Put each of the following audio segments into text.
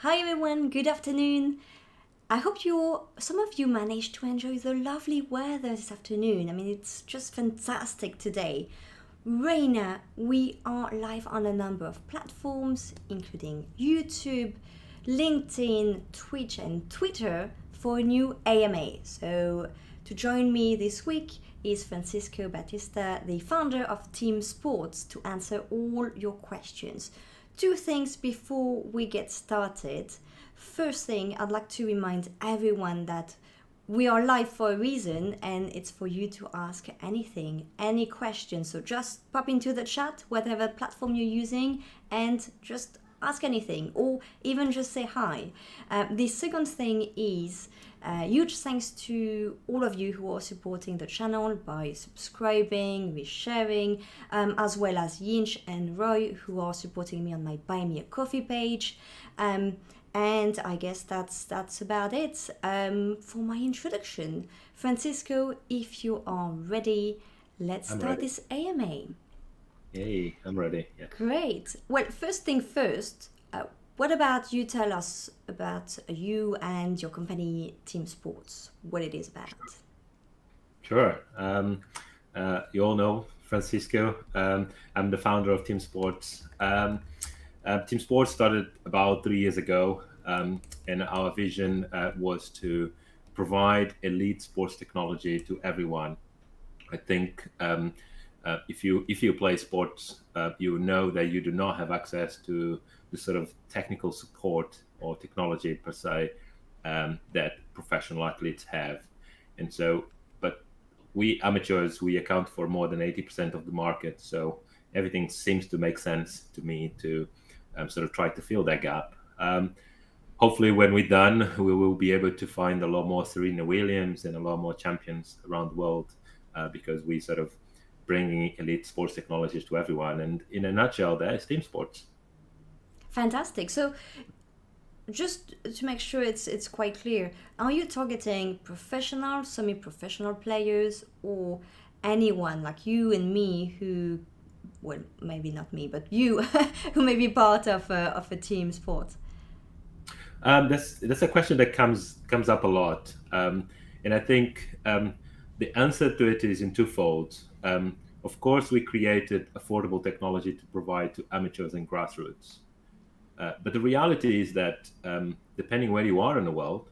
Hi everyone, good afternoon. I hope some of you managed to enjoy the lovely weather this afternoon. I mean, it's just fantastic today. Raina, we are live on a number of platforms, including YouTube, LinkedIn, Twitch, and Twitter for a new AMA. So, to join me this week is Francisco Baptista, the founder of TeamSportz, to answer all your questions. Two things before we get started. First thing, I'd like to remind everyone that we are live for a reason and it's for you to ask anything, any questions. So just pop into the chat, whatever platform you're using, and just ask anything or even just say hi. The second thing is huge thanks to all of you who are supporting the channel by subscribing, resharing, as well as Yinch and Roy who are supporting me on my Buy Me a Coffee page. And I guess that's about it for my introduction. Francisco, if you are ready, let's I'm start ready. this AMA. Hey, I'm ready. Yeah. Great. Well, first thing first, what about you tell us about you and your company TeamSportz, what it is about? Sure. You all know Francisco. I'm the founder of TeamSportz. TeamSportz started about 3 years ago, and our vision was to provide elite sports technology to everyone. I think if you play sports, you know that you do not have access to the sort of technical support or technology per se that professional athletes have, and so. But we amateurs, we account for more than 80% of the market, so everything seems to make sense to me to sort of try to fill that gap. Hopefully, when we're done, we will be able to find a lot more Serena Williams and a lot more champions around the world because we sort of bringing elite sports technologies to everyone. And in a nutshell, that is TeamSportz. Fantastic. So, just to make sure it's quite clear, are you targeting professional, semi-professional players, or anyone like you and me who, well, maybe not me, but you, who may be part of a team sport? That's a question that comes up a lot, and I think the answer to it is in twofold. Of course, we created affordable technology to provide to amateurs and grassroots, but the reality is that depending where you are in the world,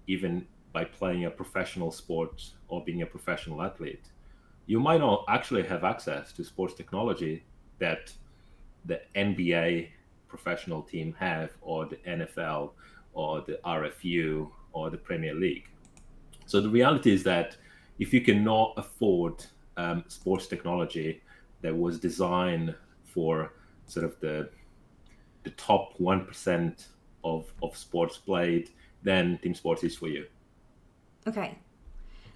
even by playing a professional sport or being a professional athlete, you might not actually have access to sports technology that the NBA professional team have, or the NFL, or the RFU, or the Premier League. So the reality is that if you cannot afford sports technology that was designed for sort of the top 1% of sports played, then TeamSportz is for you. Okay.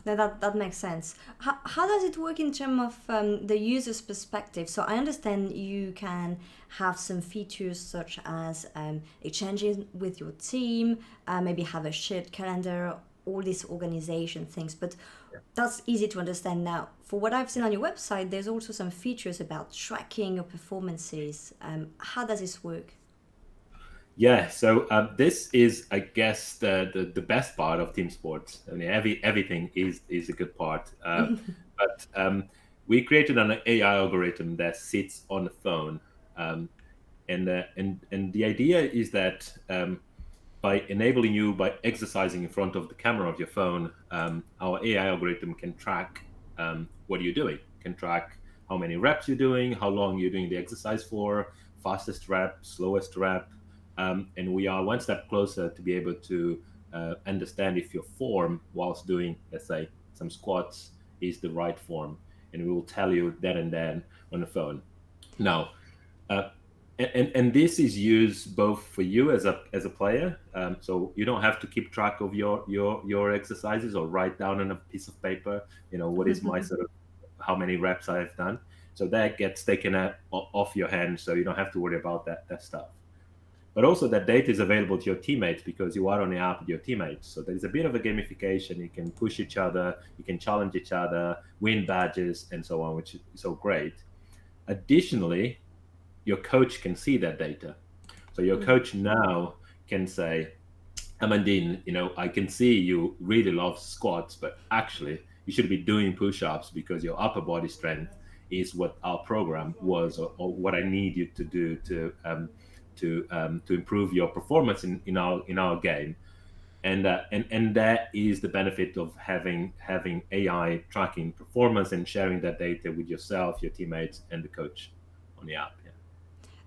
Now that makes sense. How does it work in terms of the user's perspective? So I understand you can have some features such as exchanging with your team, maybe have a shared calendar, all these organization things, but that's easy to understand now. For what I've seen on your website, there's also some features about tracking your performances. How does this work? Yeah, so this is, I guess, the best part of TeamSportz. I mean, everything is a good part, but we created an AI algorithm that sits on the phone, and the idea is that by enabling you by exercising in front of the camera of your phone, our AI algorithm can track what you're doing, can track how many reps you're doing, how long you're doing the exercise for, fastest rep, slowest rep, and we are one step closer to be able to understand if your form whilst doing, let's say, some squats is the right form, and we will tell you that and then on the phone. Now, uh, and this is used both for you as a player, so you don't have to keep track of your exercises or write down on a piece of paper, what is my sort of how many reps I've done. So that gets taken off your hands, so you don't have to worry about that stuff. But also that data is available to your teammates because you are on the app with your teammates. So there's a bit of a gamification. You can push each other, you can challenge each other, win badges, and so on, which is so great. Additionally, your coach can see that data. So your coach now can say, Amandine, I can see you really love squats, but actually you should be doing push-ups because your upper body strength is what our program was, or what I need you to do to improve your performance in our game. And that is the benefit of having AI tracking performance and sharing that data with yourself, your teammates, and the coach on the app. Yeah.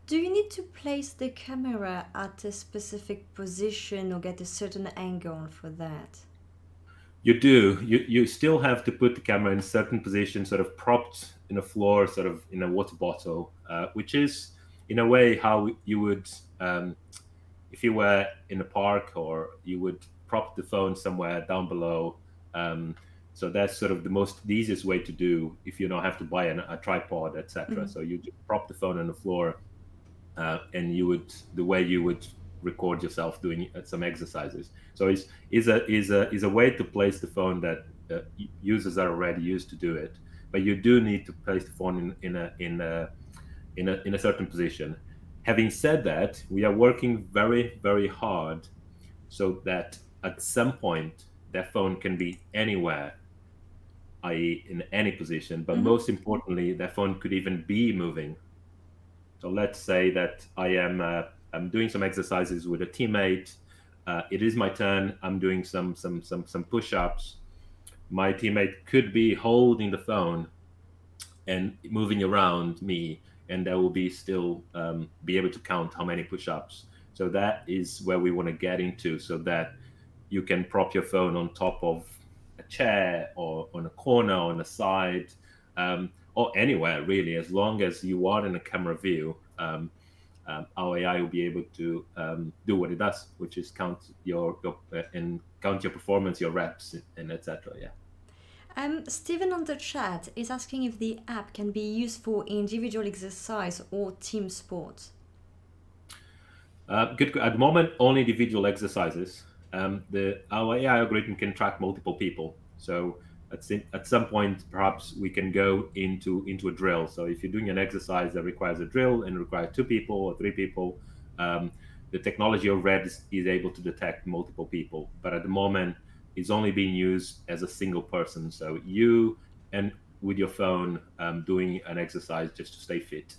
Do you need to place the camera at a specific position or get a certain angle for that? You do. You still have to put the camera in a certain position, sort of propped in the floor, sort of in a water bottle, which is in a way how you would, if you were in a park, or you would prop the phone somewhere down below. So that's sort of the easiest way to do if you don't have to buy a tripod, etc. So you just prop the phone on the floor, and the way you would record yourself doing some exercises. So is a way to place the phone that users are already used to do it, but you do need to place the phone in a certain position. Having said that, we are working very, very hard so that at some point that phone can be anywhere, i.e., in any position. But most importantly, that phone could even be moving. So let's say that I'm doing some exercises with a teammate. It is my turn. I'm doing some push-ups. My teammate could be holding the phone and moving around me, and that will be able to count how many push-ups. So that is where we want to get into, so that you can prop your phone on top of a chair, or on a corner, on the side, or anywhere really, as long as you are in a camera view. Our AI will be able to do what it does, which is count your performance, your reps, and etc. Yeah. Steven on the chat is asking if the app can be used for individual exercise or team sports. Good. At the moment, only individual exercises. Our AI algorithm can track multiple people. So at some point, perhaps we can go into a drill. So if you're doing an exercise that requires a drill and requires 2 people or 3 people, the technology already is able to detect multiple people. But at the moment, it's only being used as a single person. So you and with your phone doing an exercise just to stay fit.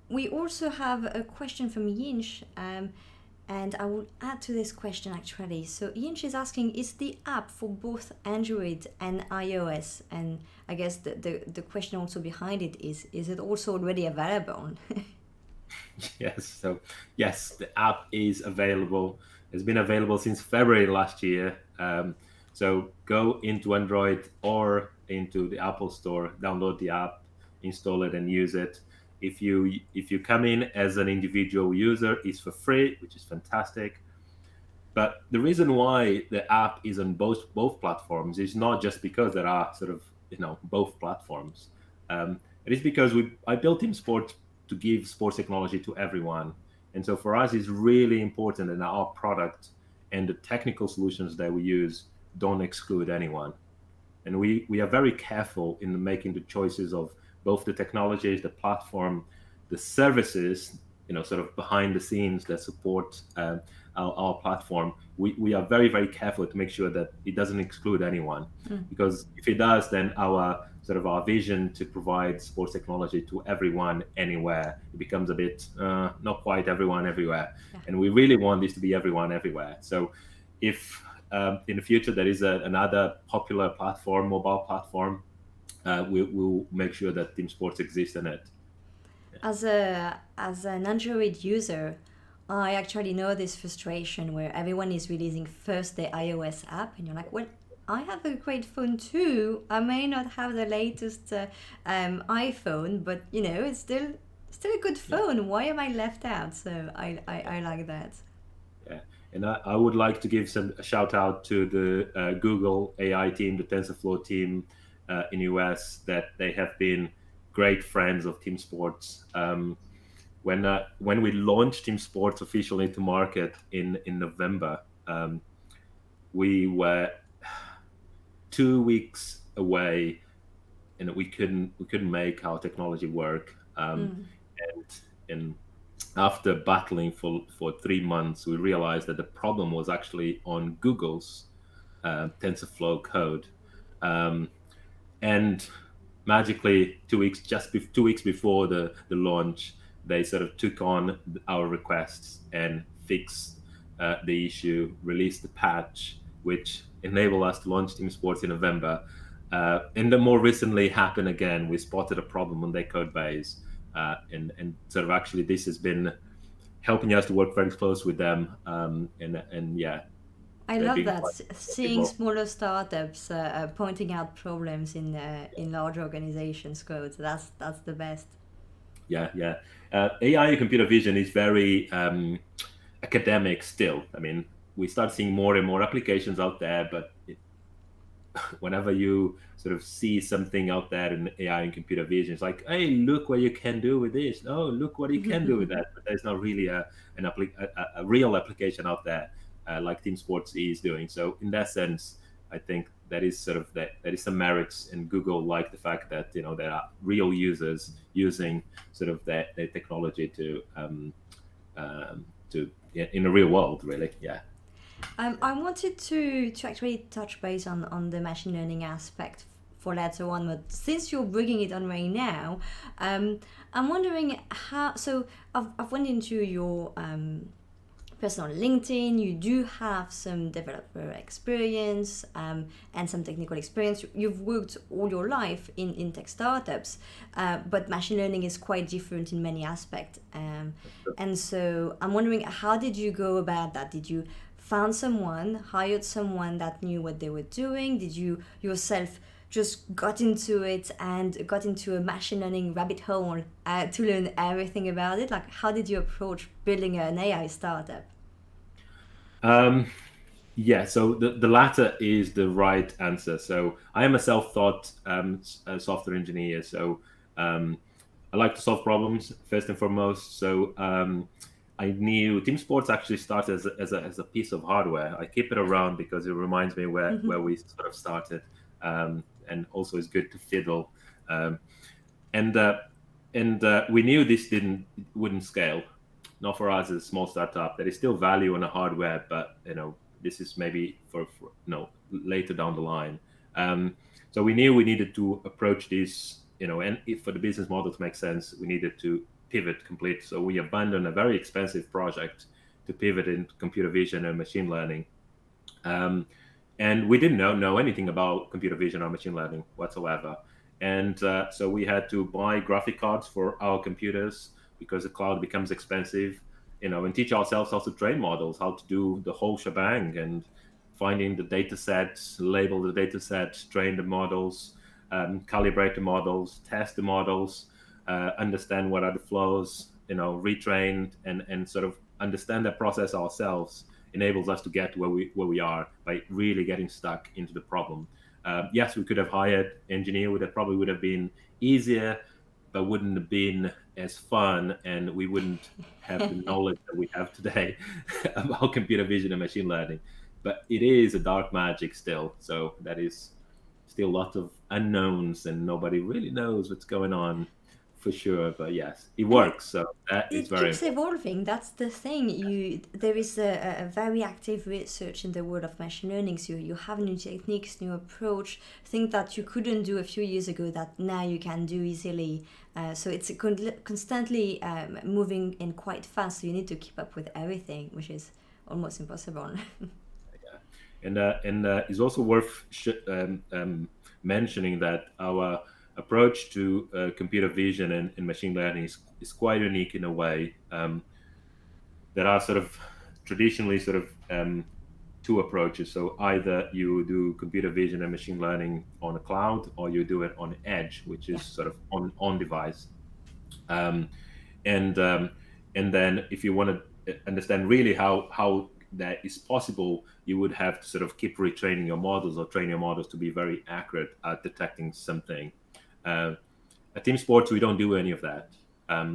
We also have a question from Yinch, and I will add to this question actually. So Yinch is asking, is the app for both Android and iOS? And I guess the question also behind it is it also already available? Yes. So yes, the app is available. It's been available since February last year. So go into Android or into the Apple Store, download the app, install it, and use it. If you come in as an individual user, it's for free, which is fantastic. But the reason why the app is on both platforms is not just because there are sort of both platforms. It is because I built TeamSportz to give sports technology to everyone, and so for us, it's really important that our product and the technical solutions that we use don't exclude anyone. And we are very careful in making the choices of both the technologies, the platform, the services, sort of behind the scenes that support our platform. We are very, very careful to make sure that it doesn't exclude anyone, because if it does, then our vision to provide sports technology to everyone anywhere, it becomes a bit not quite everyone everywhere. Yeah. And we really want this to be everyone everywhere. So if in the future there is another popular platform, mobile platform, we'll make sure that TeamSportz exists in it. Yeah. As an Android user, I actually know this frustration where everyone is releasing first the iOS app, and you're like, well, I have a great phone too. I may not have the latest iPhone, but it's still a good phone. Yeah. Why am I left out? So I like that. Yeah. And I would like to give a shout out to the Google AI team, the TensorFlow team in US, that they have been great friends of TeamSportz. When we launched TeamSportz officially to market in November, we were 2 weeks away, and we couldn't make our technology work. and after battling for 3 months, we realized that the problem was actually on Google's TensorFlow code. Um, and magically, 2 weeks, 2 weeks before the launch, they sort of took on our requests and fixed the issue, released the patch, which enabled us to launch TeamSportz in November. And then more recently happened again. We spotted a problem on their code base, and sort of actually this has been helping us to work very close with them. And yeah, I they've love been that, quite seeing involved. smaller startups pointing out problems in large organizations' code. That's the best. Yeah, yeah. AI and computer vision is very academic still. I mean, we start seeing more and more applications out there, but whenever you sort of see something out there in AI and computer vision, it's like, hey, look what you can do with this. Oh, look what you can do with that. But there's not really a real application out there like TeamSportz is doing. So in that sense, I think that is sort of that is some merits, and Google like the fact that there are real users using sort of their technology to yeah, in the real world, really. Yeah. I wanted to actually touch base on the machine learning aspect for later on, but since you're bringing it on right now, I'm wondering how. So I've went into your personal LinkedIn. You do have some developer experience and some technical experience. You've worked all your life in tech startups, but machine learning is quite different in many aspects. And so I'm wondering, how did you go about that? Did you found someone, hired someone that knew what they were doing? Did you yourself just got into it and got into a machine learning rabbit hole to learn everything about it? Like, how did you approach building an AI startup? Um, Yeah, so the latter is the right answer. So I am a self-taught a software engineer. So I like to solve problems first and foremost. So I knew TeamSportz actually started as a piece of hardware. I keep it around because it reminds me where we sort of started, and also it's good to fiddle. Um, and we knew this wouldn't scale, not for us as a small startup. There is still value in the hardware, but this is maybe for later down the line. So we knew we needed to approach this, and if for the business model to make sense, we needed to pivot complete. So we abandoned a very expensive project to pivot into computer vision and machine learning. Um, and we didn't know anything about computer vision or machine learning whatsoever. And so we had to buy graphic cards for our computers because the cloud becomes expensive, and teach ourselves how to train models, how to do the whole shebang, and finding the data sets, label the data sets, train the models, calibrate the models, test the models, understand what are the flows, retrain and sort of understand that process ourselves enables us to get where we are by really getting stuck into the problem. Yes, we could have hired engineer. That probably would have been easier, but wouldn't have been as fun, and we wouldn't have the knowledge that we have today about computer vision and machine learning. But it is a dark magic still, so that is still a lot of unknowns, and nobody really knows what's going on for sure. But yes, it And works, so that is it very keeps important. evolving. That's the thing. There is a very active research in the world of machine learning. So you have new techniques, new approach, things that you couldn't do a few years ago that now you can do easily. So it's constantly moving and quite fast. So you need to keep up with everything, which is almost impossible. And it's also worth mentioning that our approach to computer vision and machine learning is quite unique in a way. There are sort of traditionally sort of two approaches. So either you do computer vision and machine learning on a cloud, or you do it on edge, which Yeah. is sort of on device. Um, and and then if you want to understand really how that is possible, you would have to sort of keep retraining your models or train your models to be very accurate at detecting something. Uh, at TeamSportz, we don't do any of that.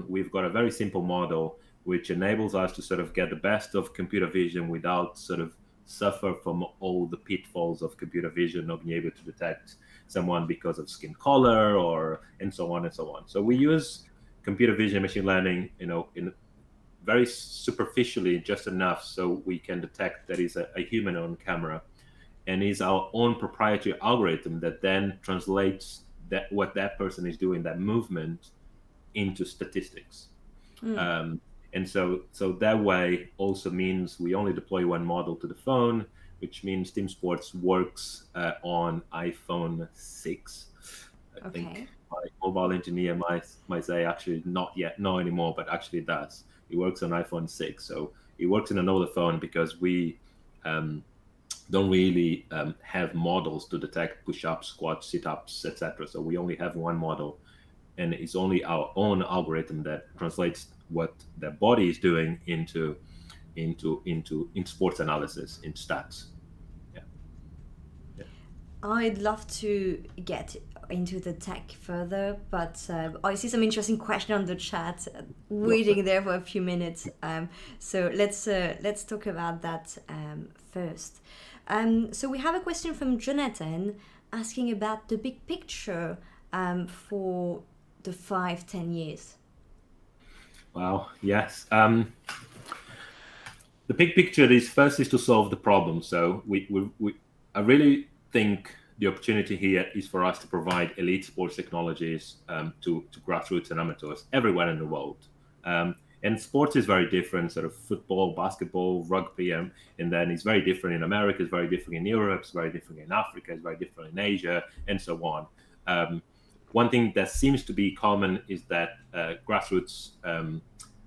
We've got a very simple model which enables us to sort of get the best of computer vision without sort of suffer from all the pitfalls of computer vision, not being able to detect someone because of skin color or and so on and so on. So we use computer vision, machine learning, in very superficially, just enough so we can detect that is a human on camera, and is our own proprietary algorithm that then translates that what that person is doing, that movement, into statistics. And so that way also means we only deploy one model to the phone, which means TeamSportz works on iPhone 6. I think Okay. my mobile engineer might say actually not yet, no anymore, but actually it does. It works on iPhone 6. So it works in another phone because we um, don't really have models to detect push-ups, squats, sit-ups, etc. So we only have one model, and it's only our own algorithm that translates what the body is doing into sports analysis, in stats. Yeah, yeah. I'd love to get into the tech further, but I see some interesting question on the chat, Lovely. waiting there for a few minutes. So let's talk about that first. So we have a question from Jonathan asking about the big picture for the 5-10 years. Wow. Yes. The big picture is first is to solve the problem. So I really think the opportunity here is for us to provide elite sports technologies to grassroots and amateurs everywhere in the world. And sports is very different, sort of football, basketball, rugby, and then it's very different in America, it's very different in Europe, it's very different in Africa, it's very different in Asia, and so on. One thing that seems to be common is that grassroots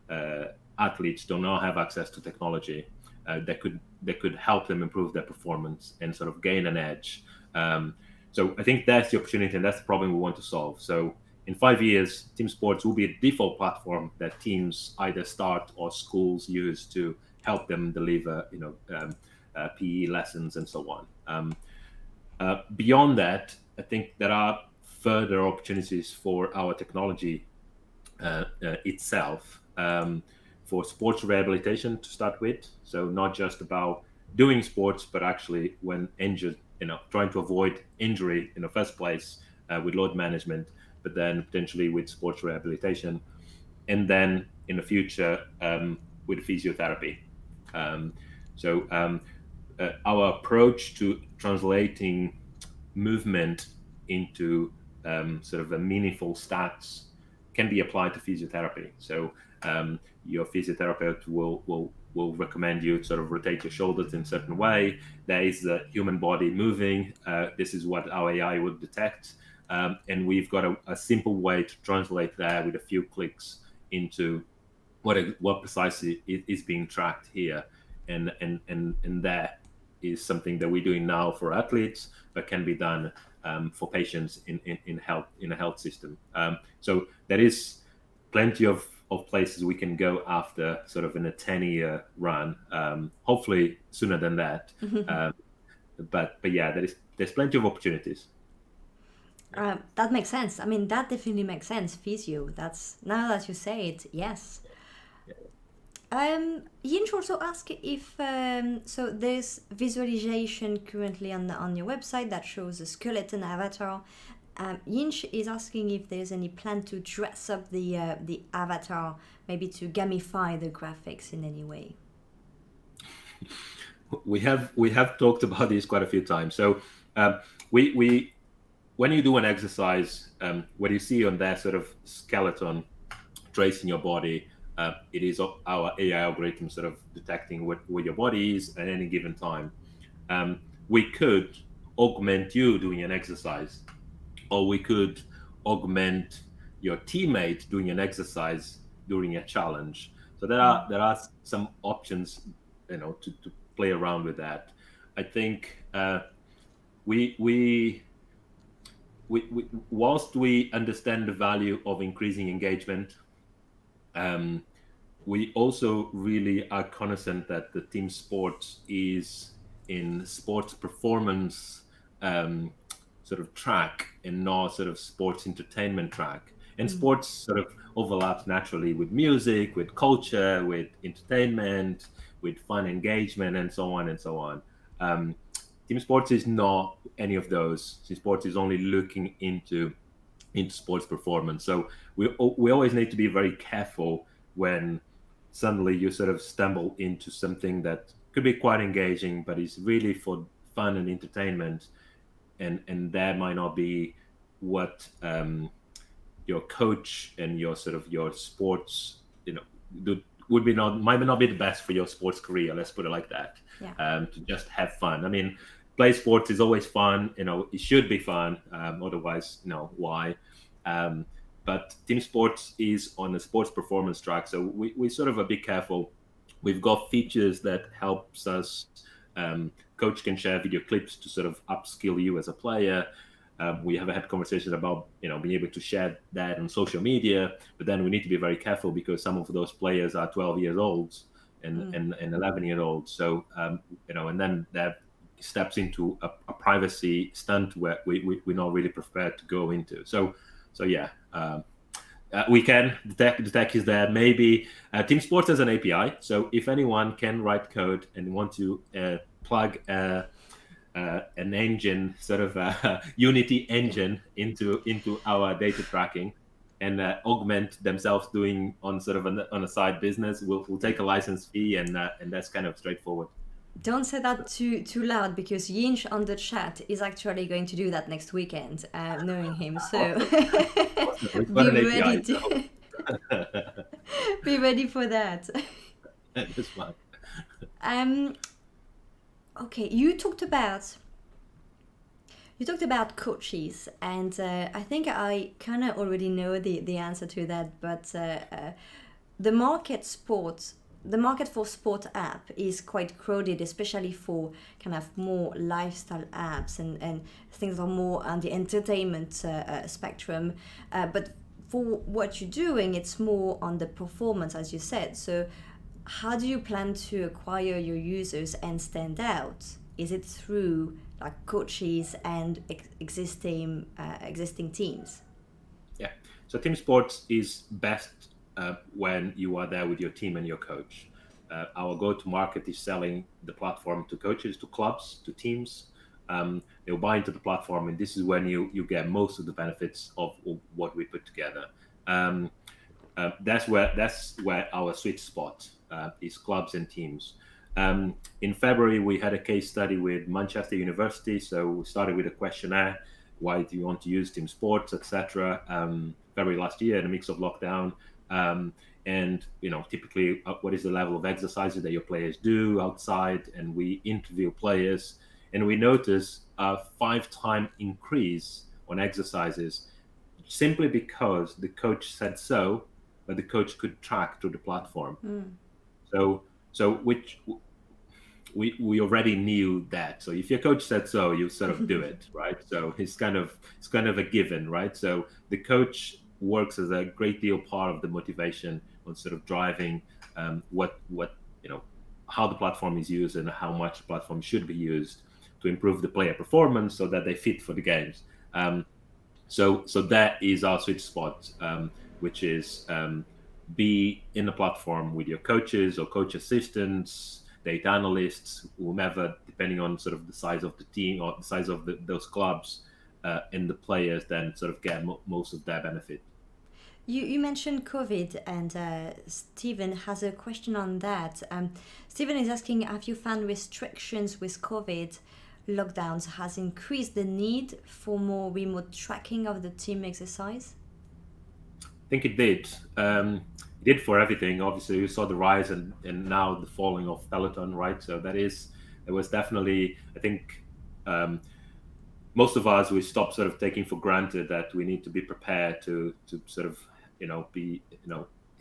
uh, athletes do not have access to technology that could help them improve their performance and sort of gain an edge. So I think that's the opportunity, and that's the problem we want to solve. So in 5 years, TeamSportz will be a default platform that teams either start or schools use to help them deliver, PE lessons and so on. Beyond that, I think there are further opportunities for our technology itself, for sports rehabilitation to start with. So not just about doing sports, but actually when injured, trying to avoid injury in the first place with load management, but then potentially with sports rehabilitation, and then in the future with physiotherapy. Um, so our approach to translating movement into sort of a meaningful stats can be applied to physiotherapy. So your physiotherapist will recommend you to sort of rotate your shoulders in a certain way. There is the human body moving. This is what our AI would detect. And we've got a simple way to translate that with a few clicks into what precisely is being tracked here. And that is something that we're doing now for athletes, but can be done for patients in a health system. So there is plenty of places we can go after, sort of in a 10-year run. Hopefully sooner than that. But yeah, there's plenty of opportunities. That makes sense. I mean, that definitely makes sense. Physio. That's now that you say it. Yes. Yinch also asked if so there's visualization currently on your website that shows a skeleton avatar. Yinch is asking if there's any plan to dress up the avatar, maybe to gamify the graphics in any way. We have talked about this quite a few times. So we when you do an exercise, what you see on that sort of skeleton tracing your body, it is our AI algorithm sort of detecting what your body is at any given time. We could augment you doing an exercise, or we could augment your teammate doing an exercise during a challenge. So there are some options, to play around with that. I think we whilst we understand the value of increasing engagement, we also really are cognizant that the TeamSportz is in sports performance sort of track and not sort of sports entertainment track. And sports sort of overlaps naturally with music, with culture, with entertainment, with fun engagement, and so on and so on. TeamSportz is not any of those. TeamSportz is only looking into into sports performance. So we always need to be very careful when suddenly you sort of stumble into something that could be quite engaging, but is really for fun and entertainment, and that might not be what your coach and your sort of your sports, would be not might not be the best for your sports career. Let's put it like that. Yeah. To just have fun. I mean, play sports is always fun. It should be fun. Otherwise, why? But TeamSportz is on the sports performance track, so we sort of a bit careful. We've got features that helps us. Coach can share video clips to sort of upskill you as a player. We have had conversations about being able to share that on social media, but then we need to be very careful because some of those players are 12 years old and 11-year-olds. So and then that steps into a privacy stunt where we're not really prepared to go into. So yeah. We can. The tech is there. Maybe TeamSportz has an API. So if anyone can write code and want to plug an engine, sort of a Unity engine, into our data tracking, and augment themselves doing on sort of on a side business, we'll take a license fee, and that's kind of straightforward. Don't say that too loud, because Yinch on the chat is actually going to do that next weekend, knowing him. So be ready to be ready for that. That's fine. Okay, you talked about coaches, and I think I kind of already know the answer to that. But the market for sport app is quite crowded, especially for kind of more lifestyle apps and things are more on the entertainment spectrum. But for what you're doing, it's more on the performance, as you said. So how do you plan to acquire your users and stand out? Is it through like coaches and existing teams? Yeah. So TeamSportz is best when you are there with your team and your coach. Our go-to-market is selling the platform to coaches, to clubs, to teams. They'll buy into the platform, and this is when you get most of the benefits of what we put together. That's where our sweet spot is, clubs and teams. In February, we had a case study with Manchester University. So we started with a questionnaire: why do you want to use TeamSportz, etc. February last year, in a mix of lockdown. And typically, what is the level of exercises that your players do outside? And we interview players, and we notice a 5-time increase on exercises, simply because the coach said so, but the coach could track through the platform. So which we already knew that. So if your coach said so, you sort of do it, right? So it's kind of a given, right? So the coach works as a great deal part of the motivation on sort of driving what how the platform is used and how much the platform should be used to improve the player performance so that they fit for the games. So that is our sweet spot, which is be in the platform with your coaches or coach assistants, data analysts, whomever, depending on sort of the size of the team or the size of those clubs, and the players then sort of get most of their benefit. You mentioned COVID, and Stephen has a question on that. Stephen is asking, have you found restrictions with COVID lockdowns has increased the need for more remote tracking of the team exercise? I think it did. It did for everything. Obviously, we saw the rise and now the falling of Peloton, right? So it was definitely, I think, most of us, we stopped sort of taking for granted that we need to be prepared to sort of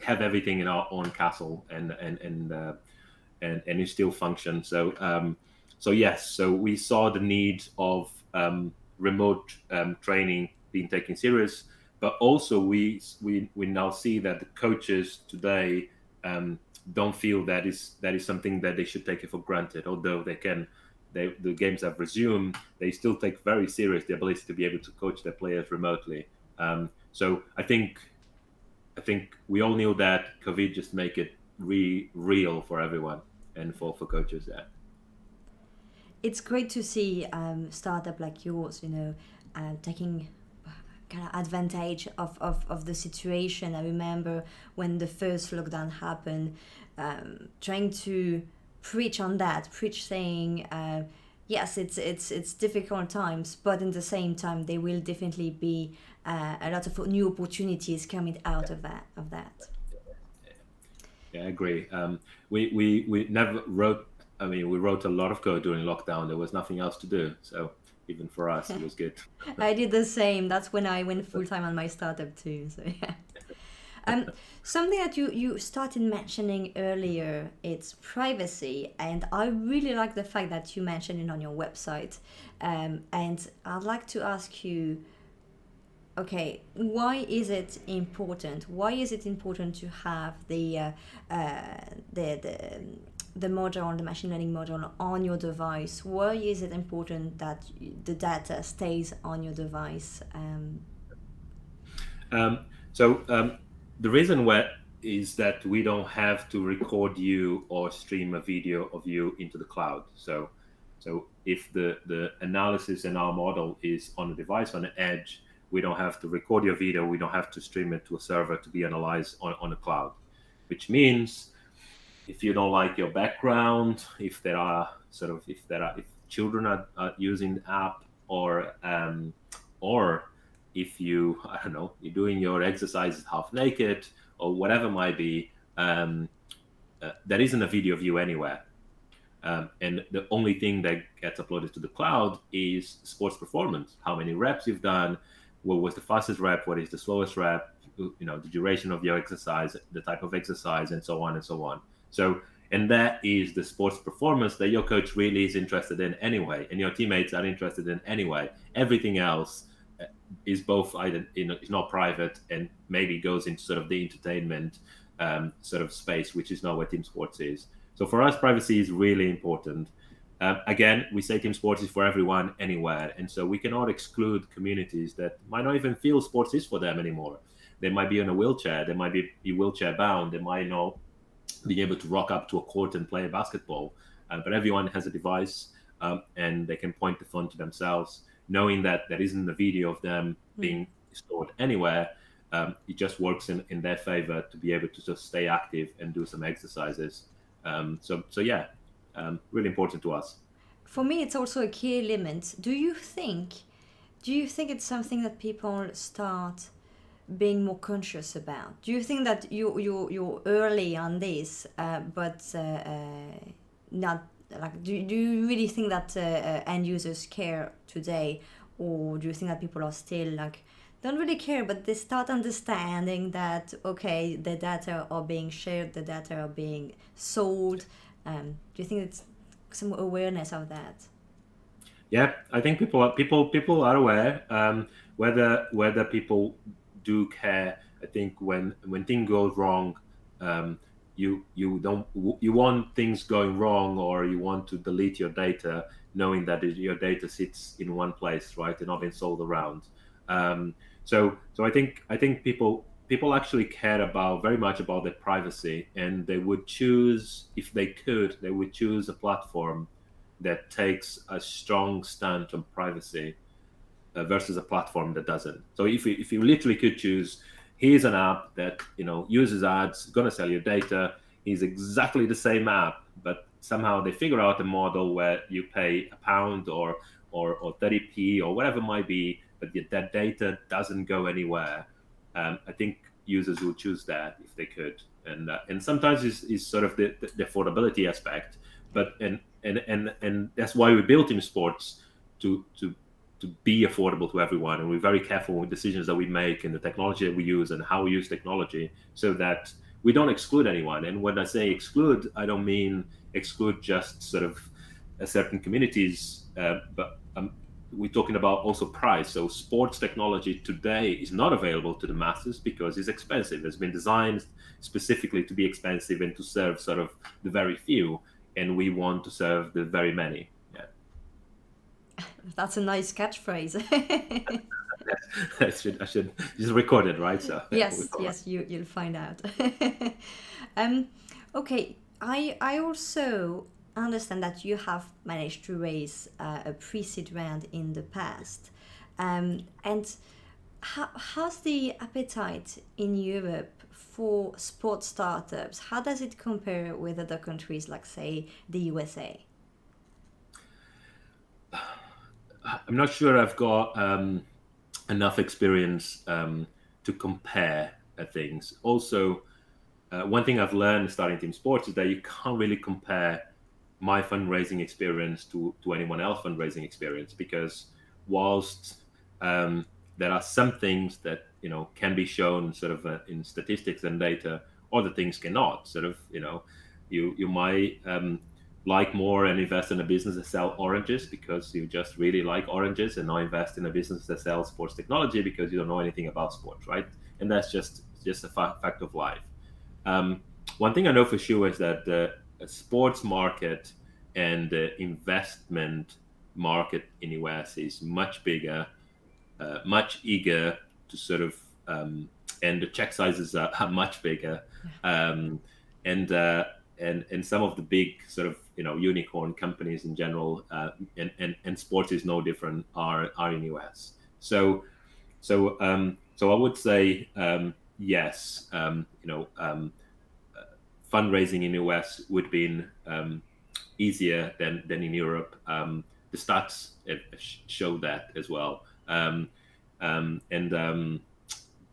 have everything in our own castle and it still function. So yes, so we saw the need of remote training being taken serious, but also we now see that the coaches today don't feel that is something that they should take it for granted. Although the games have resumed, they still take very serious the ability to be able to coach their players remotely. So I think we all knew that COVID just make it real for everyone and for coaches. Yeah. It's great to see startup like yours, taking kind of advantage of the situation. I remember when the first lockdown happened, trying to preach on that, saying, yes, it's difficult times, but in the same time, there will definitely be a lot of new opportunities coming out of that. Yeah, I agree. We never wrote. I mean, we wrote a lot of code during lockdown. There was nothing else to do, so even for us, it was good. I did the same. That's when I went full time on my startup too. So yeah. Something that you started mentioning earlier, it's privacy, and I really like the fact that you mentioned it on your website. And I'd like to ask you, okay, why is it important? Why is it important to have the model, the machine learning model on your device? Why is it important that the data stays on your device? The reason is that we don't have to record you or stream a video of you into the cloud. So if the analysis in our model is on a device on the edge, we don't have to record your video. We don't have to stream it to a server to be analyzed on the cloud, which means if you don't like your background, if children are using the app, or if you, I don't know, you're doing your exercises half naked or whatever it might be, there isn't a video of you anywhere. And the only thing that gets uploaded to the cloud is sports performance, how many reps you've done, what was the fastest rep, what is the slowest rep, the duration of your exercise, the type of exercise, and so on and so on. So, and that is the sports performance that your coach really is interested in anyway, and your teammates are interested in anyway. Everything else is both either it's not private and maybe goes into sort of the entertainment sort of space, which is not what TeamSportz is. So for us, privacy is really important. Again, we say TeamSportz is for everyone, anywhere, and so we cannot exclude communities that might not even feel sports is for them anymore. They might be in a wheelchair, they might be wheelchair bound, they might not be able to rock up to a court and play basketball, but everyone has a device, and they can point the phone to themselves, knowing that there isn't a video of them being stored anywhere. It just works in their favor to be able to just stay active and do some exercises. So yeah, really important to us. For me, it's also a key element. Do you think it's something that people start being more conscious about? Do you think that you're early on this, but not like? Do you really think that end users care today, or do you think that people are still like don't really care, but they start understanding that okay, the data are being shared, the data are being sold? Do you think it's some awareness of that? Yeah, I think people are aware. Whether people do care, I think when things go wrong, you want things going wrong, or you want to delete your data, knowing that your data sits in one place, right, and not being sold around. So I think people actually care very much about their privacy, and they would choose, if they could, they would choose a platform that takes a strong stand on privacy versus a platform that doesn't. So if you literally could choose, here's an app that uses ads, gonna sell your data. Here's exactly the same app, but somehow they figure out a model where you pay £1 or 30p or whatever it might be, but that data doesn't go anywhere. I think users will choose that if they could, and sometimes is sort of the affordability aspect, but and that's why we built TeamSportz to be affordable to everyone, and we're very careful with decisions that we make and the technology that we use and how we use technology, so that we don't exclude anyone. And when I say exclude, I don't mean exclude just sort of certain communities, but we're talking about also price. So sports technology today is not available to the masses because it's expensive. It's been designed specifically to be expensive and to serve sort of the very few, and we want to serve the very many. Yeah. That's a nice catchphrase. I should just record it, right? So yes, you'll find out. Okay, I also understand that you have managed to raise a pre-seed round in the past, and How's the appetite in Europe for sports startups? How does it compare with other countries like, say, the USA? I'm not sure I've got enough experience to compare things. Also, one thing I've learned starting TeamSportz is that you can't really compare my fundraising experience to anyone else fundraising experience, because whilst there are some things that can be shown sort of in statistics and data, other things cannot. Sort of you might like more and invest in a business that sell oranges because you just really like oranges, and not invest in a business that sells sports technology because you don't know anything about sports, right? And that's just a fact of life. Um, One thing I know for sure is that the sports market and the investment market in the US is much bigger, much eager to sort of, and the check sizes are much bigger, um, and and some of the big sort of unicorn companies in general, and sports is no different, are in US. So I would say yes. Fundraising in the US would be easier than in Europe. The stats show that as well. And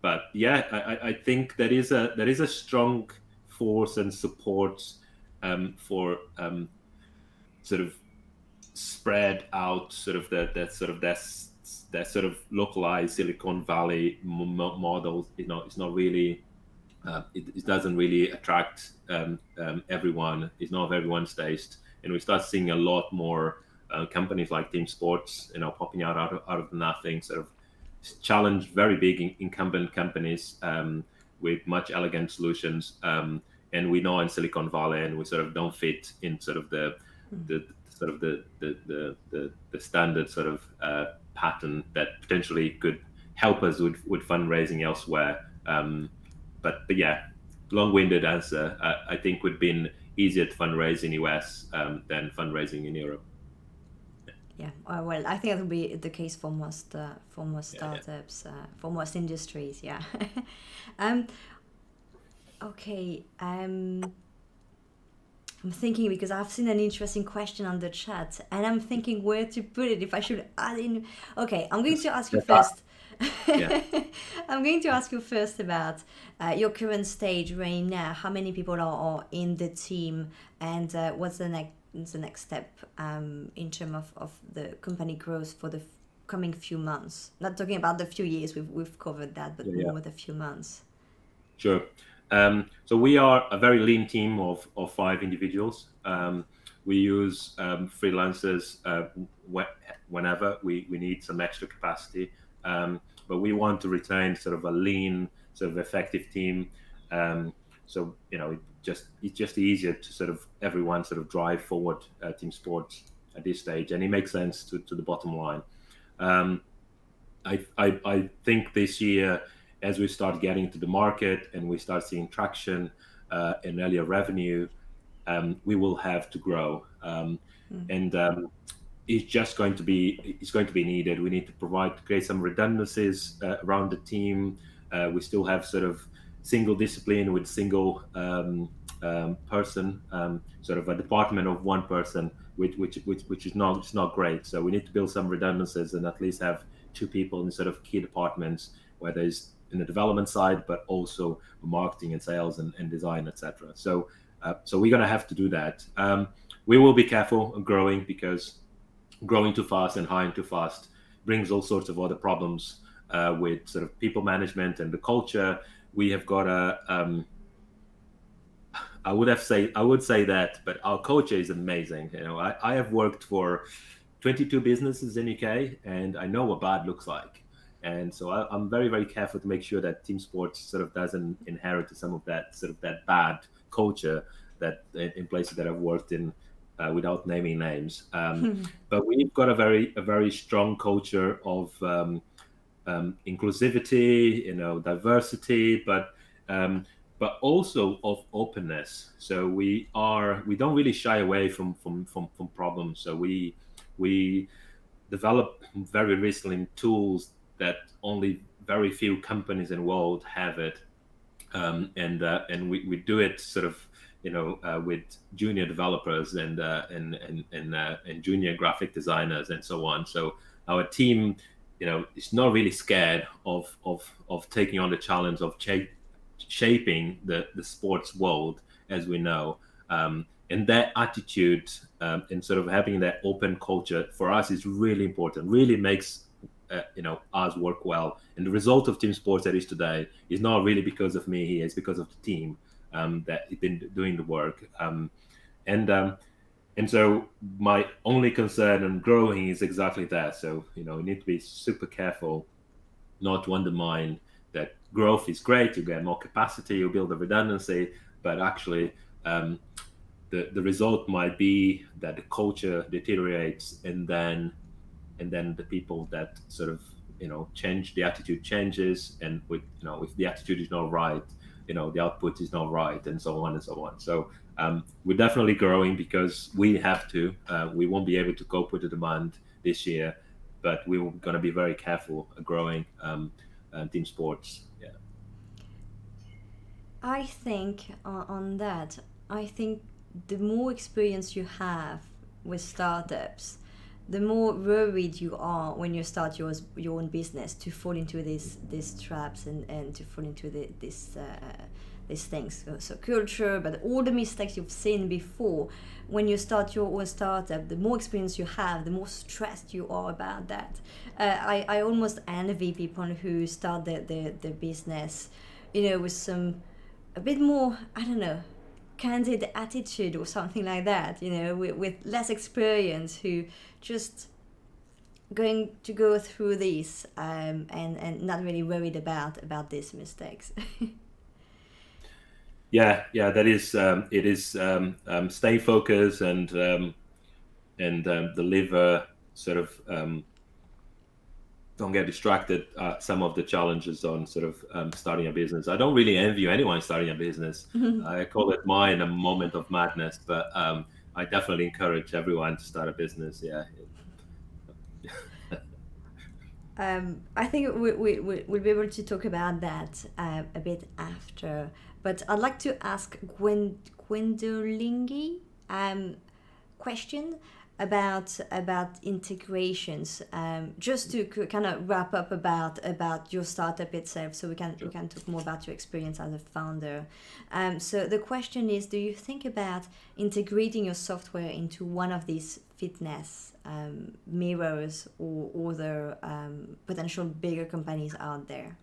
But yeah, I think there is a strong force and support for sort of spread out sort of that sort of localized Silicon Valley model. It's not really it doesn't really attract everyone. It's not of everyone's taste, and we start seeing a lot more companies like TeamSportz, popping out of nothing, sort of challenge very big incumbent companies with much elegant solutions. And we know in Silicon Valley, and we sort of don't fit in sort of the sort of the standard sort of pattern that potentially could help us with fundraising elsewhere. But yeah, long-winded answer. I think would been easier to fundraise in US than fundraising in Europe. Yeah, well, I think that would be the case for most Yeah, yeah. startups, for most industries. Yeah. um, okay. I'm thinking because I've seen an interesting question on the chat, and I'm thinking where to put it. If I should add in. Okay, I'm going to ask you first. Yeah. I'm going to ask you first about your current stage right now. How many people are in the team, and what's the next step in terms of the company growth for the coming few months? Not talking about the few years, we've covered that, but Yeah. more the few months. Sure. So we are a very lean team of 5 individuals. We use freelancers whenever we need some extra capacity, but we want to retain sort of a lean, sort of effective team. So it's just easier to sort of everyone sort of drive forward TeamSportz at this stage, and it makes sense to the bottom line. Um, I think this year, as we start getting to the market and we start seeing traction and earlier revenue, we will have to grow, and it's going to be needed. We need to create some redundancies around the team. We still have sort of single discipline with single person, sort of a department of one person, which is not it's not great. So we need to build some redundancies and at least have 2 people in sort of key departments, where there's in the development side, but also marketing and sales and design, etc. So we're going to have to do that. We will be careful of growing, because growing too fast and hiring too fast brings all sorts of other problems with sort of people management and the culture. We have got I would say that, but our culture is amazing. I have worked for 22 businesses in UK, and I know what bad looks like. And so I'm very, very careful to make sure that TeamSportz sort of doesn't inherit some of that sort of that bad culture that in places that I've worked in, without naming names. But we've got a very strong culture of inclusivity, diversity, but also of openness. So we don't really shy away from problems. So we developed very recently tools that only very few companies in the world have it, and we do it sort of with junior developers and junior graphic designers and so on. So our team, is not really scared of taking on the challenge of shaping the sports world as we know. And that attitude, and sort of having that open culture for us is really important. Really makes us work well. And the result of TeamSportz that is today is not really because of me here; it's because of the team that has been doing the work. And so my only concern in growing is exactly that. So you need to be super careful not to undermine that growth is great. You get more capacity, you build a redundancy, but actually the result might be that the culture deteriorates, and then the people that sort of change, the attitude changes, and if the attitude is not right, the output is not right, and so on and so on. So we're definitely growing because we have to. We won't be able to cope with the demand this year, but we're going to be very careful growing TeamSportz. Yeah. I think on that, I think the more experience you have with startups, the more worried you are when you start your own business to fall into these traps and to fall into these things. So culture, but all the mistakes you've seen before. When you start your own startup, the more experience you have, the more stressed you are about that. I almost envy people who start the business, with a bit more, I don't know, candid attitude or something like that, with less experience, who just going to go through this and not really worried about these mistakes. Yeah, that is it is stay focused and deliver sort of don't get distracted some of the challenges on sort of starting a business. I don't really envy anyone starting a business. I call it mine a moment of madness, but I definitely encourage everyone to start a business. Yeah. I think we'll be able to talk about that a bit after. But I'd like to ask Gwendolingi question about integrations. Just to kind of wrap up about your startup itself, so we can talk more about your experience as a founder. So the question is, do you think about integrating your software into one of these fitness mirrors or other potential bigger companies out there?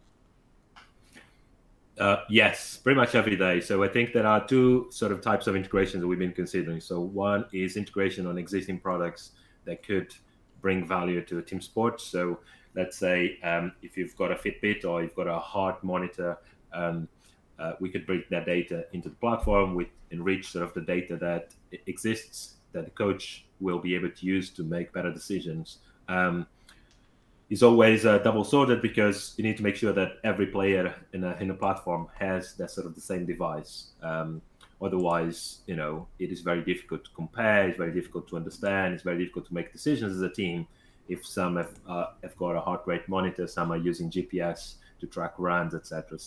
Yes, pretty much every day. So I think there are two sort of types of integrations that we've been considering. So one is integration on existing products that could bring value to TeamSportz. So let's say if you've got a Fitbit or you've got a heart monitor, we could bring that data into the platform with enrich sort of the data that exists that the coach will be able to use to make better decisions. Is always double-sorted because you need to make sure that every player in a platform has that sort of the same device. Otherwise, it is very difficult to compare. It's very difficult to understand. It's very difficult to make decisions as a team. If some have got a heart rate monitor, some are using GPS to track runs, etc.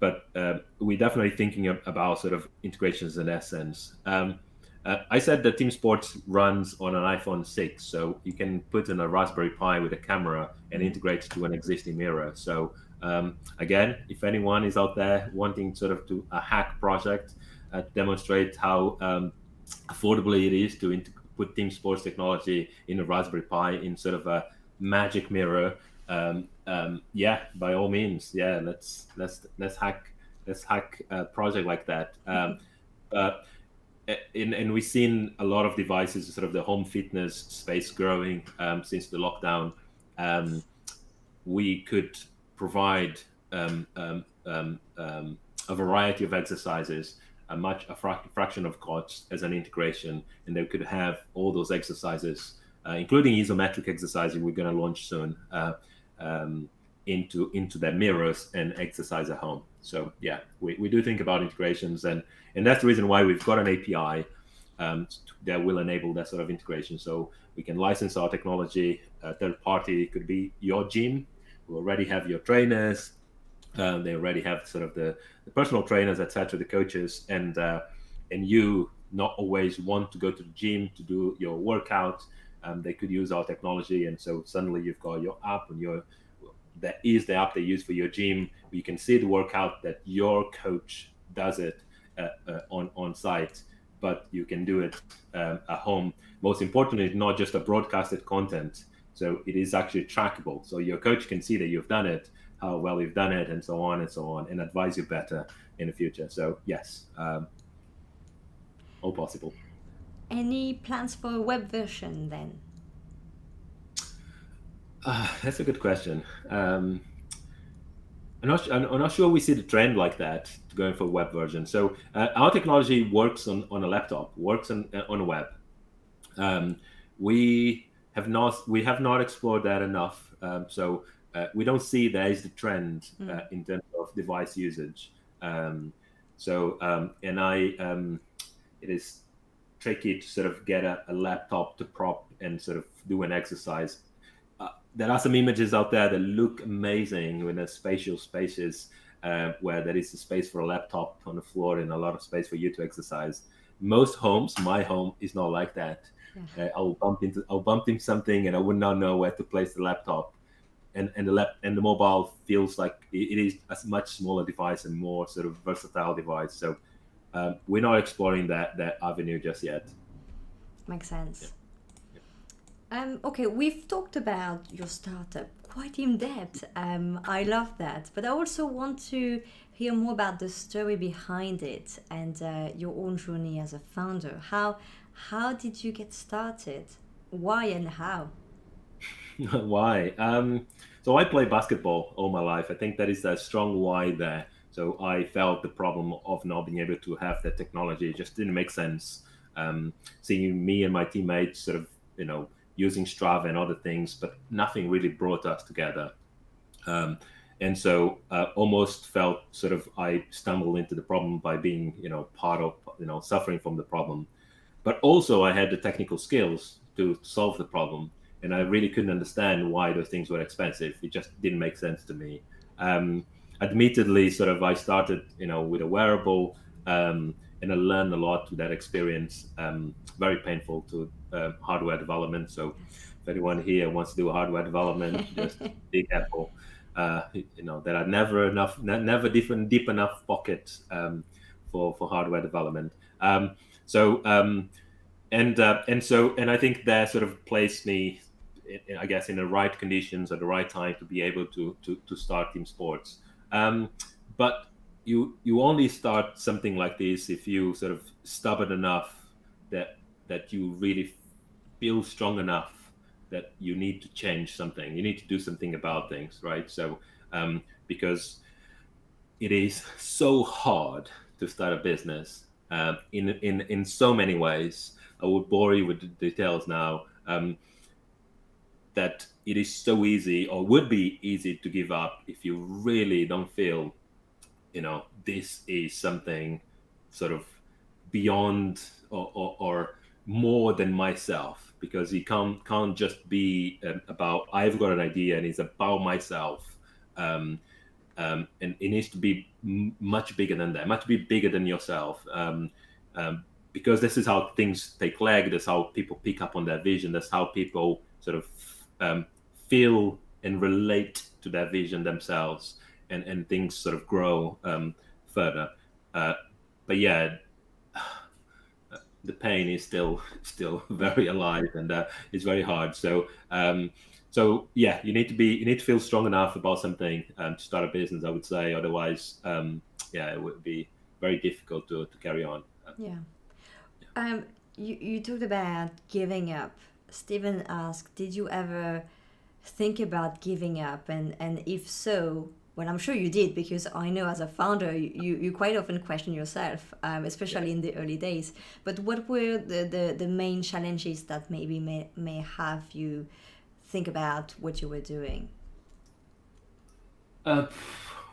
But we're definitely thinking about sort of integrations in essence. I said that TeamSportz runs on an iPhone 6, so you can put in a Raspberry Pi with a camera and integrate to an existing mirror. So again, if anyone is out there wanting sort of a hack project to demonstrate how affordably it is to put TeamSportz technology in a Raspberry Pi in sort of a magic mirror, yeah, by all means, yeah, let's hack a project like that. And we've seen a lot of devices, sort of the home fitness space growing since the lockdown. We could provide a variety of exercises, a fraction of cost as an integration, and they could have all those exercises, including isometric exercises we're going to launch soon, into their mirrors and exercise at home. So yeah, we do think about integrations, and that's the reason why we've got an API that will enable that sort of integration. So we can license our technology third party. It could be your gym, who already have your trainers. They already have sort of the personal trainers, etc., the coaches, and you not always want to go to the gym to do your workout. They could use our technology, and so suddenly you've got your app, and that is the app they use for your gym. You can see the workout that your coach does it on site, but you can do it at home. Most importantly, it's not just a broadcasted content, so it is actually trackable. So your coach can see that you've done it, how well you've done it, and so on, and advise you better in the future. So yes, all possible. Any plans for a web version then? That's a good question. I'm not sure we see the trend like that to going for a web version. So our technology works on a laptop, works on a web. We have not explored that enough. So we don't see that as the trend in terms of device usage. It is tricky to sort of get a laptop to prop and sort of do an exercise. There are some images out there that look amazing with the spatial spaces where there is a space for a laptop on the floor and a lot of space for you to exercise. Most homes, my home, is not like that. Yeah. I'll bump into something and I would not know where to place the laptop. And the mobile feels like it is a much smaller device and more sort of versatile device. So we're not exploring that avenue just yet. Makes sense. Yeah. Okay, we've talked about your startup quite in depth. I love that, but I also want to hear more about the story behind it and your own journey as a founder. How did you get started? Why and how? Why? So I play basketball all my life. I think that is a strong why there. So I felt the problem of not being able to have that technology just didn't make sense. Seeing me and my teammates sort of, using Strava and other things, but nothing really brought us together. And so almost felt sort of I stumbled into the problem by being, part of, suffering from the problem. But also I had the technical skills to solve the problem. And I really couldn't understand why those things were expensive. It just didn't make sense to me. Admittedly, sort of I started, with a wearable, and I learned a lot through that experience. Very painful to hardware development. So if anyone here wants to do hardware development, just be careful. There are never deep enough pockets for hardware development. And I think that sort of placed me, I guess, in the right conditions at the right time to be able to start TeamSportz. But you only start something like this if you sort of stubborn enough that you really feel strong enough that you need to change something. You need to do something about things, right? So because it is so hard to start a business in so many ways. I would bore you with the details now. That it is so easy, or would be easy, to give up if you really don't feel, this is something sort of beyond or more than myself, because it can't just be about I've got an idea and it's about myself. And it needs to be much bigger than that, much bigger than yourself. Because this is how things take leg. That's how people pick up on their vision. That's how people sort of feel and relate to their vision themselves, and things sort of grow further. But yeah, the pain is still very alive, and it's very hard. So yeah, you need to feel strong enough about something to start a business, I would say. Otherwise, it would be very difficult to carry on. You talked about giving up. Stephen asked, did you ever think about giving up? And if so, well, I'm sure you did, because I know as a founder, you quite often question yourself, especially in the early days. But what were the main challenges that maybe may have you think about what you were doing?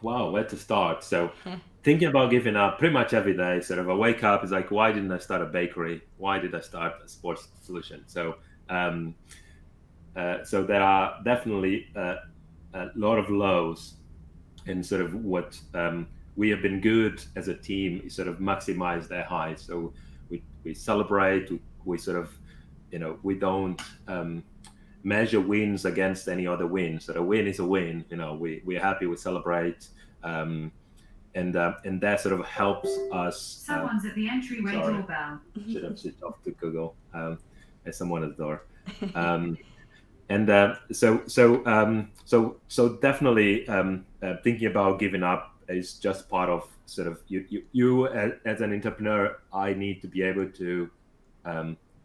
Wow, where to start? So thinking about giving up pretty much every day. Sort of I wake up, it's like, why didn't I start a bakery? Why did I start a sports solution? So So there are definitely a lot of lows, and sort of what we have been good as a team is sort of maximize their highs. So we celebrate, we sort of, we don't measure wins against any other win. So a win is a win. We're happy, we celebrate, um, and that sort of helps us. Someone's at the entryway doorbell. Should have switched off to Google. There's someone at the door. And so definitely thinking about giving up is just part of sort of you as an entrepreneur. I need to be able to,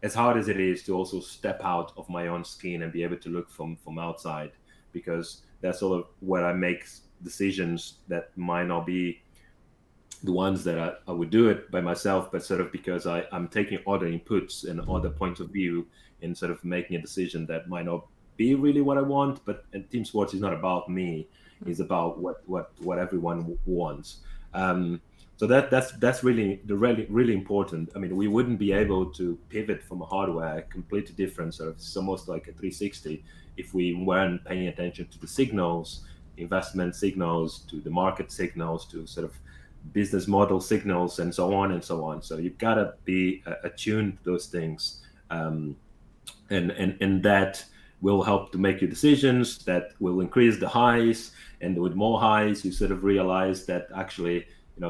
as hard as it is, to also step out of my own skin and be able to look from outside, because that's sort of where I make decisions that might not be the ones that I would do it by myself, but sort of because I'm taking other inputs and other points of view and sort of making a decision that might not be really what I want. But TeamSportz is not about me; it's about what everyone wants. So that's really important. I mean, we wouldn't be able to pivot from a hardware completely different. So it's almost like a 360 if we weren't paying attention to the signals, investment signals, to the market signals, to sort of business model signals, and so on and so on. So you've got to be attuned to those things, and that will help to make your decisions. That will increase the highs, and with more highs, you sort of realize that actually,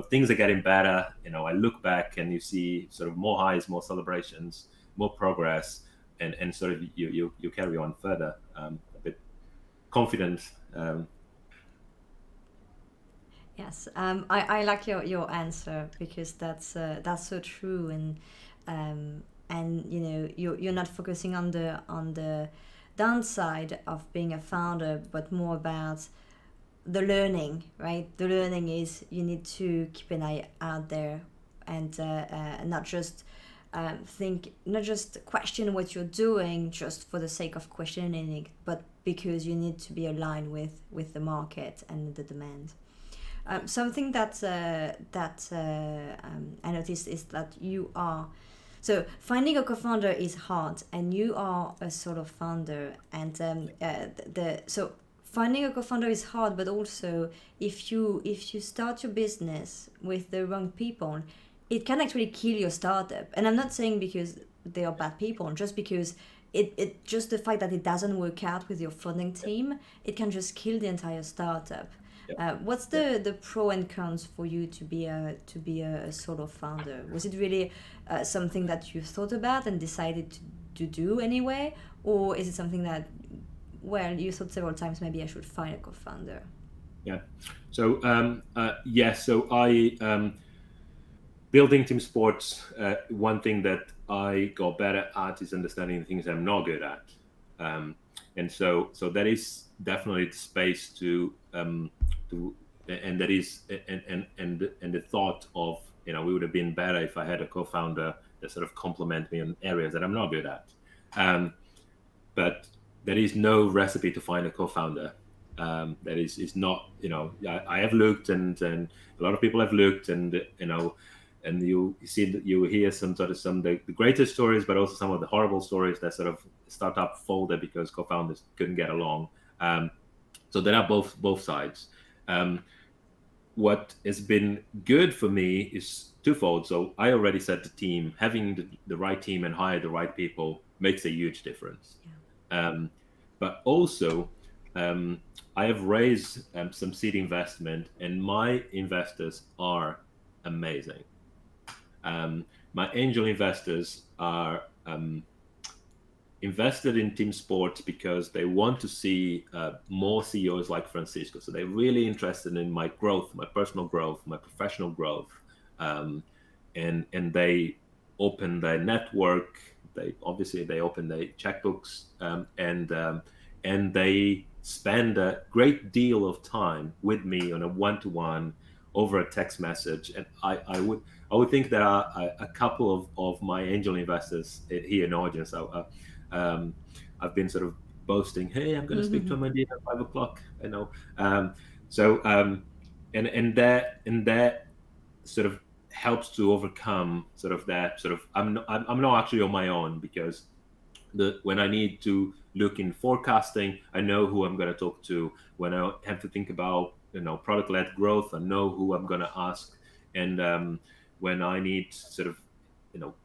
things are getting better. I look back and you see sort of more highs, more celebrations, more progress, and sort of you carry on further, a bit confident. Yes, I like your answer, because that's so true, and you're not focusing on the downside of being a founder, but more about the learning, right? The learning is you need to keep an eye out there, and not just not just question what you're doing just for the sake of questioning it, but because you need to be aligned with the market and the demand. Something that I noticed is that you are, so finding a co-founder is hard, and you are a solo founder, and so finding a co-founder is hard, but also if you start your business with the wrong people, it can actually kill your startup. And I'm not saying because they are bad people, just because it just the fact that it doesn't work out with your funding team, it can just kill the entire startup. What's the pro and cons for you to be a solo founder? Was it really something that you thought about and decided to do anyway, or is it something that, well, you thought several times maybe I should find a co-founder? Yeah. So yes. So I building TeamSportz. One thing that I got better at is understanding the things I'm not good at, and so that is definitely the space to and that is and the thought of, we would have been better if I had a co-founder that sort of complement me in areas that I'm not good at, but there is no recipe to find a co-founder. That is not, I have looked, and a lot of people have looked, and and you see that you hear some the greatest stories, but also some of the horrible stories that sort of startup folded because co-founders couldn't get along. So there are both sides. What has been good for me is twofold. So I already said the team, having the right team and hire the right people makes a huge difference. Yeah. But also, I have raised some seed investment, and my investors are amazing. My angel investors are invested in TeamSportz because they want to see more CEOs like Francisco. So they're really interested in my growth, my personal growth, my professional growth, and they open their network. They open their checkbooks, and they spend a great deal of time with me on a one-to-one over a text message. And I would think there are a couple of my angel investors here in the audience. I've been sort of boasting, hey, I'm going to speak to Amandine at 5:00. And that sort of helps to overcome sort of that sort of I'm not actually on my own, because when I need to look in forecasting, I know who I'm going to talk to. When I have to think about product-led growth, I know who I'm going to ask. And when I need sort of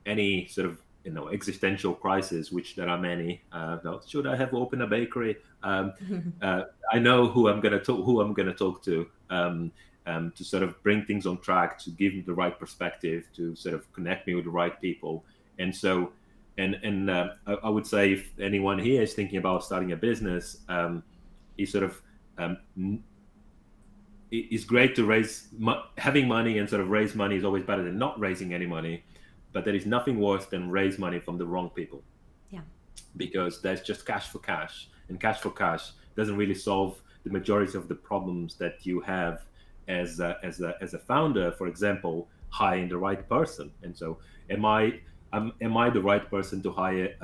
any sort of existential crisis, which there are many, should I have opened a bakery? I know who I'm going to talk to. To sort of bring things on track, to give me the right perspective, to sort of connect me with the right people. And so, I would say if anyone here is thinking about starting a business, it's great to having money and sort of raise money is always better than not raising any money, but there is nothing worse than raise money from the wrong people. Yeah. Because there's just cash for cash, and cash for cash doesn't really solve the majority of the problems that you have as a founder. For example, hiring the right person. And so am I the right person to hire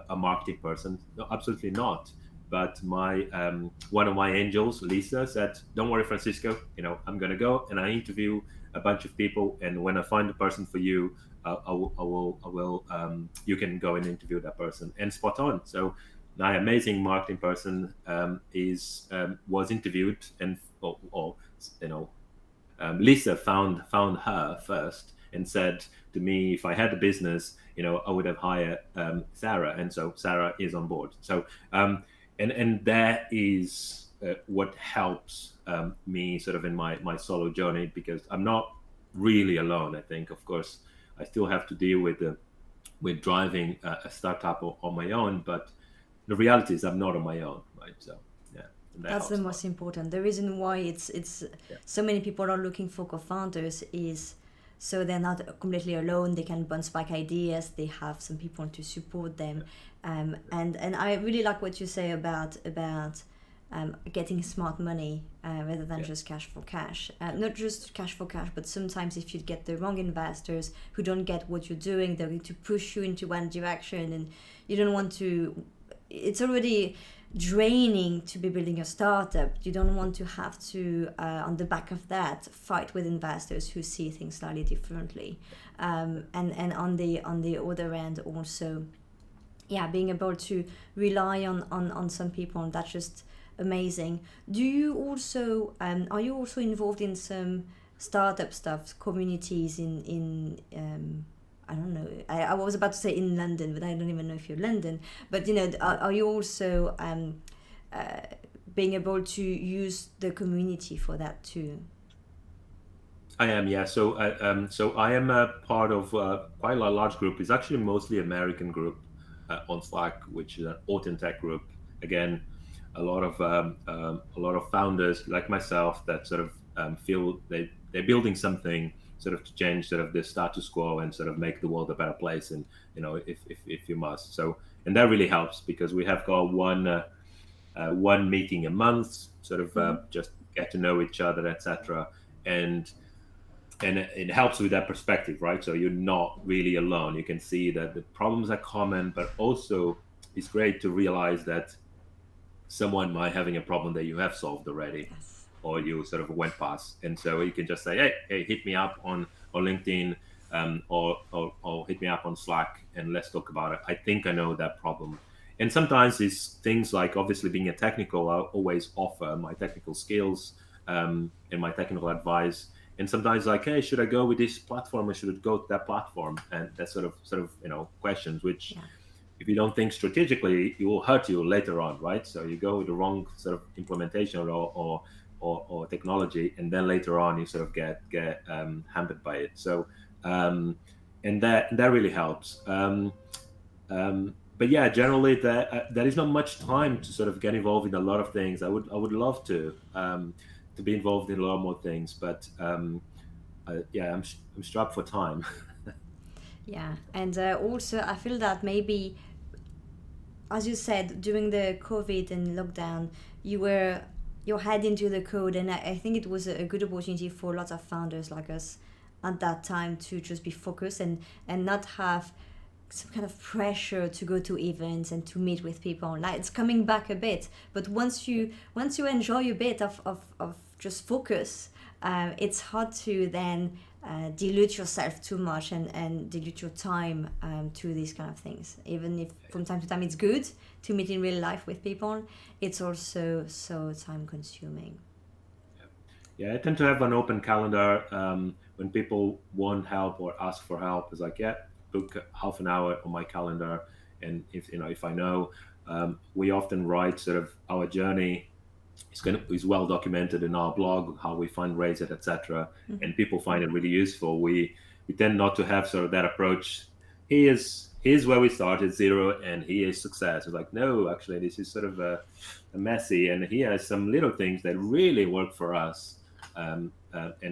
a marketing person? No, absolutely not. But one of my angels, Lisa, said, "Don't worry, Francisco. I'm going to go and I interview a bunch of people, and when I find the person for you, I will. You can go and interview that person." And spot on. So my amazing marketing person was interviewed, and Lisa found her first and said to me, if I had a business, I would have hired Sarah, and so Sarah is on board. So and that is what helps me sort of in my solo journey, because I'm not really alone. I think, of course, I still have to deal with driving a startup on my own, but the reality is I'm not on my own, right? So yeah, that's the most important. The reason why it's so many people are looking for co-founders is so they're not completely alone. They can bounce back ideas. They have some people to support them, and I really like what you say about getting smart money rather than just cash for cash. Not just cash for cash, but sometimes if you get the wrong investors who don't get what you're doing, they're going to push you into one direction, and you don't want to. It's already draining to be building a startup. You don't want to have to, on the back of that, fight with investors who see things slightly differently. And on the other end also, being able to rely on some people, and that's just amazing. Do you also are you also involved in some startup stuff, communities in I don't know. I was about to say in London, but I don't even know if you're London. But are you also being able to use the community for that too? I am, yeah. So I am a part of quite a large group. It's actually mostly American group on Slack, which is an autumn tech group. Again, a lot of founders like myself that sort of feel they're building something sort of to change sort of the status quo and sort of make the world a better place, and if you must. So, and that really helps, because we have got one meeting a month, sort of just get to know each other, etc. And it helps with that perspective, right? So you're not really alone. You can see that the problems are common, but also it's great to realize that someone might having a problem that you have solved already. Yes. Or you sort of went past, and so you can just say, hey, hit me up on LinkedIn, or hit me up on Slack, and let's talk about it. I think I know that problem. And sometimes it's things like, obviously being a technical, I always offer my technical skills and my technical advice. And sometimes like, hey, should I go with this platform or should I go to that platform? And that sort of questions, which if you don't think strategically, it will hurt you later on, right? So you go with the wrong sort of implementation or technology, and then later on you sort of get hampered by it. So and that really helps. But yeah, generally there is not much time to sort of get involved in a lot of things. I would love to be involved in a lot more things, but I'm strapped for time. Yeah, and also I feel that maybe, as you said, during the COVID and lockdown, your head into the code, and I think it was a good opportunity for lots of founders like us at that time to just be focused and not have some kind of pressure to go to events and to meet with people. Like, it's coming back a bit, but once you enjoy a bit of just focus, it's hard to then dilute yourself too much and dilute your time to these kind of things. Even if from time to time it's good to meet in real life with people, it's also so time consuming. Yeah, I tend to have an open calendar. When people want help or ask for help, it's like, yeah, book half an hour on my calendar. And if I know, we often write sort of our journey is well documented in our blog, how we fundraise it, etc. And people find it really useful. We tend not to have sort of that approach. Here's where we started, zero, and here's success. It's like, no, actually, this is sort of a messy, and here are some little things that really work for us, and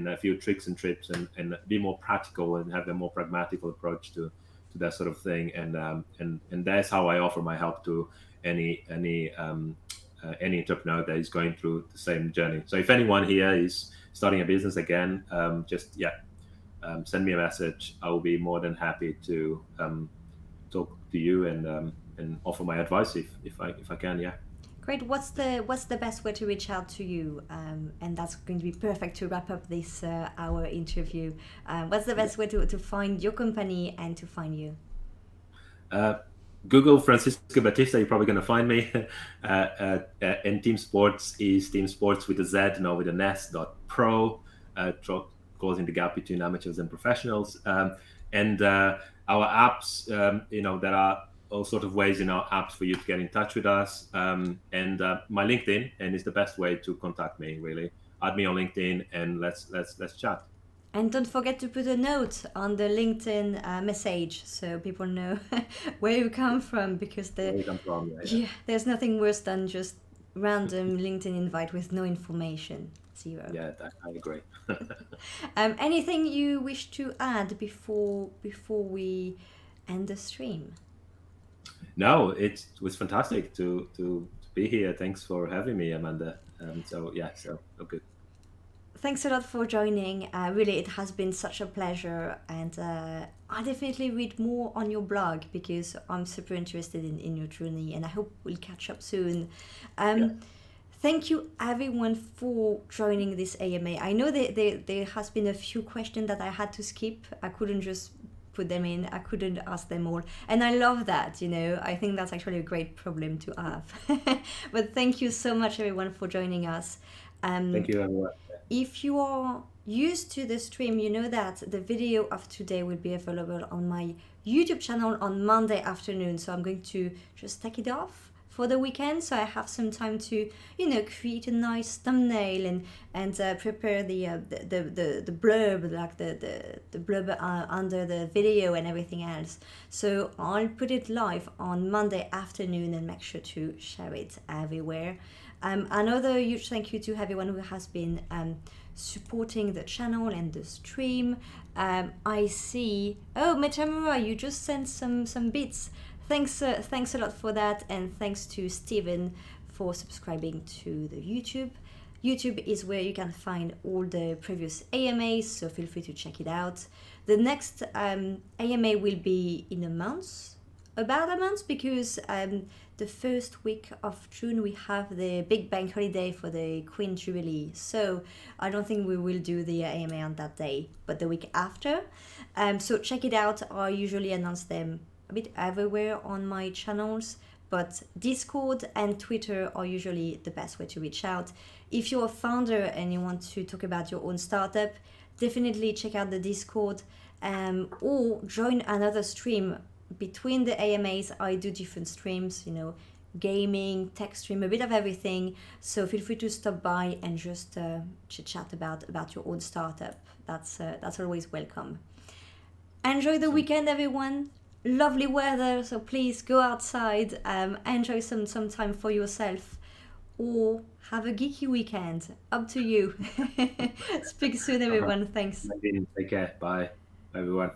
a few tricks and tips, and be more practical and have a more pragmatical approach to that sort of thing. And that's how I offer my help to any entrepreneur that is going through the same journey. So if anyone here is starting a business again, send me a message. I will be more than happy to talk to you and offer my advice if I can. Yeah. Great. What's the best way to reach out to you? And that's going to be perfect to wrap up this hour interview. What's the best way to find your company and to find you? Google Francisco Baptista, you're probably going to find me. And TeamSportz is TeamSportz with a Z, not with an S, .pro, closing the gap between amateurs and professionals. And our apps, there are all sorts of ways in our apps for you to get in touch with us. And my LinkedIn, and it's the best way to contact me, really. Add me on LinkedIn and let's chat. And don't forget to put a note on the LinkedIn message so people know where you come from, because there's nothing worse than just random LinkedIn invite with no information. Zero. Yeah, I agree. Anything you wish to add before we end the stream? No, it was fantastic to be here. Thanks for having me, Amanda. So good. Thanks a lot for joining. Really, it has been such a pleasure, and I definitely read more on your blog because I'm super interested in your journey, and I hope we'll catch up soon. Thank you everyone for joining this AMA. I know there has been a few questions that I had to skip. I couldn't just put them in. I couldn't ask them all. And I love that, I think that's actually a great problem to have. But thank you so much everyone for joining us. Thank you everyone. If you are used to the stream, you know that the video of today will be available on my YouTube channel on Monday afternoon. So I'm going to just take it off for the weekend, so I have some time to, create a nice thumbnail and prepare the blurb, like the blurb under the video and everything else. So I'll put it live on Monday afternoon and make sure to share it everywhere. Another huge thank you to everyone who has been supporting the channel and the stream. I see. Oh, Metamura, you just sent some bits. Thanks a lot for that, and thanks to Steven for subscribing to the YouTube. YouTube is where you can find all the previous AMAs, so feel free to check it out. The next AMA will be in about a month, because the first week of June we have the big bank holiday for the Queen Jubilee. So I don't think we will do the AMA on that day, but the week after. So check it out. I usually announce them a bit everywhere on my channels, but Discord and Twitter are usually the best way to reach out. If you're a founder and you want to talk about your own startup, definitely check out the Discord, or join another stream. Between the AMAs, I do different streams, gaming, tech stream, a bit of everything. So feel free to stop by and just chit-chat about your own startup. That's always welcome. Enjoy the weekend, everyone. Lovely weather, so please go outside, enjoy some time for yourself, or have a geeky weekend. Up to you. Speak soon, everyone. Thanks. Take care. Bye, everyone.